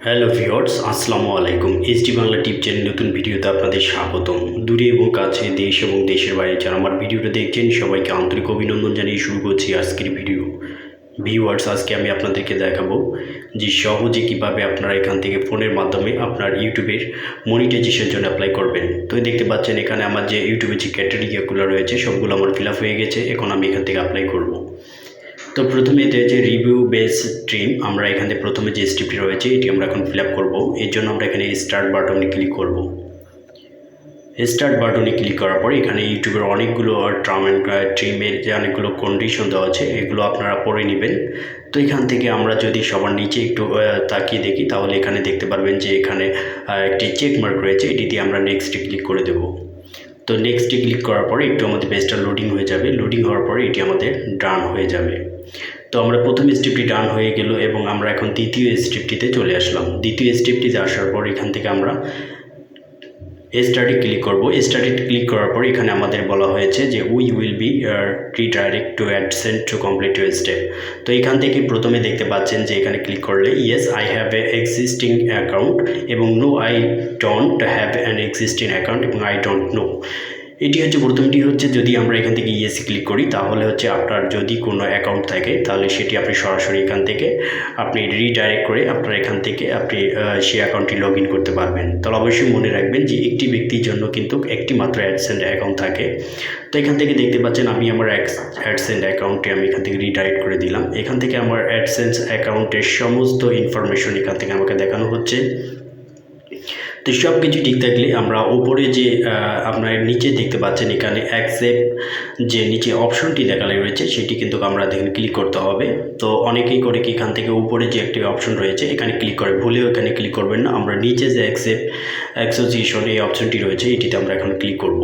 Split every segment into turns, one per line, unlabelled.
Hello viewers, আসসালামু আলাইকুম। SD Bangla টিপ channel নতুন ভিডিওতে আপনাদের স্বাগতম। দূরে এবং কাছে, দেশ এবং দেশের বাইরে যারা আমার ভিডিওটা দেখছেন সবাইকে আন্তরিক অভিনন্দন জানিয়ে শুরু করছি আজকের ভিডিও। ভিউয়ার্স, আজকে আমি আপনাদেরকে দেখাবো যে সহজে কীভাবে আপনারা এখান থেকে ফোনের মাধ্যমে আপনার ইউটিউবের মনিটাইজেশনের জন্য অ্যাপ্লাই করবেন। তো দেখতে পাচ্ছেন এখানে আমার যে ইউটিউবের যে ক্যাটেগরিগুলো রয়েছে সবগুলো আমার ফিল আপ হয়ে গেছে। এখন আমি এখান থেকে অ্যাপ্লাই করব। তো প্রথমে এতে যে রিভিউ বেস স্ট্রিম, আমরা এখানে প্রথমে যে স্ট্রিপটি রয়েছে এটি আমরা এখন ফিল আপ করবো। এর জন্য আমরা এখানে স্টার্ট বাটনে ক্লিক করব। স্টার্ট বাটনে ক্লিক করার পর এখানে ইউটিউবের অনেকগুলো টার্ম অ্যান্ড ট্রিমের যে অনেকগুলো কন্ডিশন দেওয়া আছে এগুলো আপনারা পড়ে নেবেন। তো এখান থেকে আমরা যদি সবার নিচে একটু তাকিয়ে দেখি তাহলে এখানে দেখতে পারবেন যে এখানে একটি চেক মার্ক রয়েছে, এটি দিয়ে আমরা নেক্সটে ক্লিক করে দেব। তো নেক্সটে ক্লিক করার পরে একটু আমাদের পেজটা লোডিং হয়ে যাবে। লোডিং হওয়ার পরে এটি আমাদের ডান হয়ে যাবে। তো আমরা প্রথম স্টেপটি ডান হয়ে গেল এবং আমরা এখন দ্বিতীয় স্টেপটিতে চলে আসলাম। দ্বিতীয় স্টেপটিতে আসার পর এখান থেকে আমরা স্টার্টে ক্লিক করব। স্টার্টে ক্লিক করার পর এখানে আমাদের বলা হয়েছে যে we will be redirect to AdSense to complete your step. তো এখান থেকে প্রথমে দেখতে পাচ্ছেন যে এখানে ক্লিক করলে yes I have a existing account এবং no I don't have an existing account এবং আই ডোন্ট নো। এটি হচ্ছে প্রথমটি হচ্ছে যদি আমরা এখান থেকে ইয়েসে ক্লিক করি তাহলে হচ্ছে আপনার যদি কোনো অ্যাকাউন্ট থাকে তাহলে সেটি আপনি সরাসরি এখান থেকে আপনি রিডাইরেক্ট করে আপনার এখান থেকে আপনি সেই অ্যাকাউন্টটি লগ ইন করতে পারবেন। তাহলে অবশ্যই মনে রাখবেন যে একটি ব্যক্তির জন্য কিন্তু একটি মাত্র অ্যাডসেন্স অ্যাকাউন্ট থাকে। তো এখান থেকে দেখতে পাচ্ছেন আমি আমার অ্যাডসেন্স অ্যাকাউন্টে আমি এখান থেকে রিডাইরেক্ট করে দিলাম। এখান থেকে আমার অ্যাডসেন্স অ্যাকাউন্টের সমস্ত ইনফরমেশন এখান থেকে আমাকে দেখানো হচ্ছে। তো সব কিছু ঠিক থাকলে আমরা ওপরে যে আপনার নিচে দেখতে পাচ্ছেন এখানে অ্যাকসেপ্ট যে নিচে অপশনটি দেখানো রয়েছে সেটি কিন্তু আমরা দেখেন ক্লিক করতে হবে। তো অনেকেই করে কি এখান থেকে উপরে যে একটি অপশন রয়েছে এখানে ক্লিক করে, ভুলেও এখানে ক্লিক করবেন না। আমরা নিচে যে অ্যাকসেপ্ট অ্যাসোসিয়েশন এই অপশনটি রয়েছে এটিতে আমরা এখন ক্লিক করব।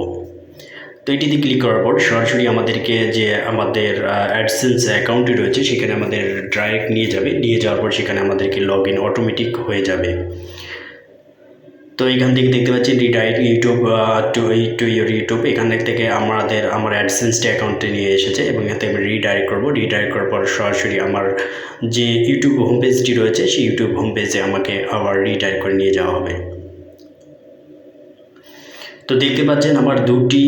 তো এটিতে ক্লিক করার পর সরাসরি আমাদেরকে যে আমাদের অ্যাডসেন্স অ্যাকাউন্টটি রয়েছে সেখানে আমাদের ডাইরেক্ট নিয়ে যাবে। নিয়ে যাওয়ার পর সেখানে আমাদেরকে লগ ইন অটোমেটিক হয়ে যাবে। তো এখান থেকে দেখতে পাচ্ছি redirect YouTube to your YouTube. এখান থেকে আমার অ্যাডসেন্সটা অ্যাকাউন্টে নিয়ে এসেছে এবং এখান থেকে আমি রিডাইরেক্ট করবো। রিডাইরেক্ট করার পর সরাসরি আমার যে ইউটিউব হোম পেজটি রয়েছে সেই ইউটিউব হোম পেজে আমাকে আবার রিডাইরেক্ট করে নিয়ে যাওয়া হবে। তো দেখতে পাচ্ছেন আমার দুটি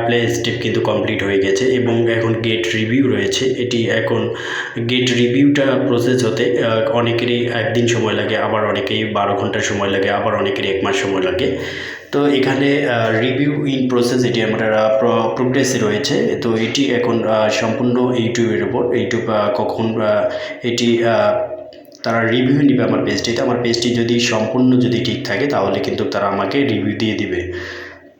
প্লে স্টেপ কিন্তু কমপ্লিট হয়ে গেছে এবং এখন গেট রিভিউ রয়েছে। এটি এখন গেট রিভিউটা প্রসেস হতে অনেকেরই একদিন সময় লাগে, আবার অনেকেই 12 ঘন্টা সময় লাগে, আবার অনেকেরই 1 মাস সময় লাগে। তো এখানে রিভিউ ইন প্রসেস এটি আমার প্রোগ্রেসে রয়েছে। তো এটি এখন সম্পূর্ণ ইউটিউবের উপর, ইউটিউব কখন এটি তারা রিভিউ নেবে আমার পেজটিতে। আমার পেজটি যদি সম্পূর্ণ যদি ঠিক থাকে তাহলে কিন্তু তারা আমাকে রিভিউ দিয়ে দিবে।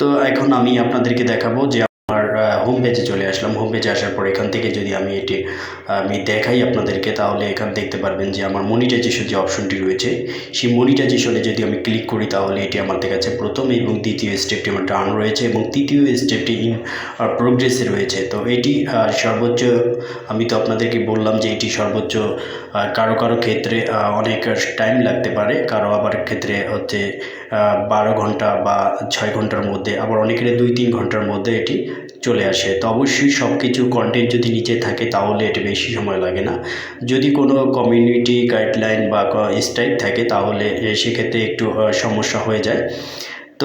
তো এখন আমি আপনাদেরকে দেখাবো যে আমার হোম পেজে চলে আসলাম। হোম পেজে আসার পর এখান থেকে যদি আমি দেখাই আপনাদেরকে তাহলে এখান দেখতে পারবেন যে আমার মনিটাইজেশন যে অপশনটি রয়েছে সেই মনিটাইজেশনে যদি আমি ক্লিক করি তাহলে এটি আমার দেখাচ্ছে প্রথম এবং দ্বিতীয় স্টেপটি আমার ডান রয়েছে এবং তৃতীয় স্টেপটি ইন প্রোগ্রেসে রয়েছে। তো এটি সর্বোচ্চ, আমি তো আপনাদেরকে বললাম যে এটি সর্বোচ্চ কারো কারো ক্ষেত্রে অনেক টাইম লাগতে পারে, কারো আবার ক্ষেত্রে হচ্ছে 12 ঘন্টা বা 6 ঘন্টার মধ্যে, আবার অনেকের 2-3 ঘন্টার মধ্যে এটি চলে আসে। তো অবশ্যই সব কিছু কন্টেন্ট যদি নিচে থাকে তাহলে এটি বেশি সময় লাগে না। যদি কোনো কমিউনিটি গাইডলাইন বা স্ট্রাইক থাকে তাহলে সেক্ষেত্রে একটু সমস্যা হয়ে যায়।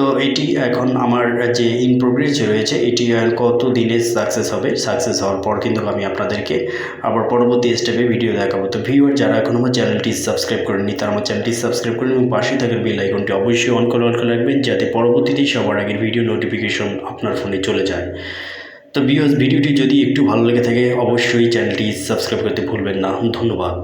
তো এটি এখন আমার যে ইন প্রোগ্রেস রয়েছে এটি কত দিনে সাকসেস হবে। সাকসেস হওয়ার পর কিন্তু আমি আপনাদেরকে আবার পরবর্তী স্টেপে ভিডিও দেখাবো। তো ভিউয়ার যারা এখন আমার চ্যানেলটি সাবস্ক্রাইব করেননি তারা আমার চ্যানেলটি সাবস্ক্রাইব করেন এবং পাশে থাকার বেল আইকনটি অবশ্যই অন করে রাখবেন যাতে পরবর্তীতে সবার আগের ভিডিও নোটিফিকেশন আপনার ফোনে চলে যায়। তো ভিডিওটি যদি একটু ভালো লেগে থাকে অবশ্যই চ্যানেলটি সাবস্ক্রাইব করতে ভুলবেন না। ধন্যবাদ।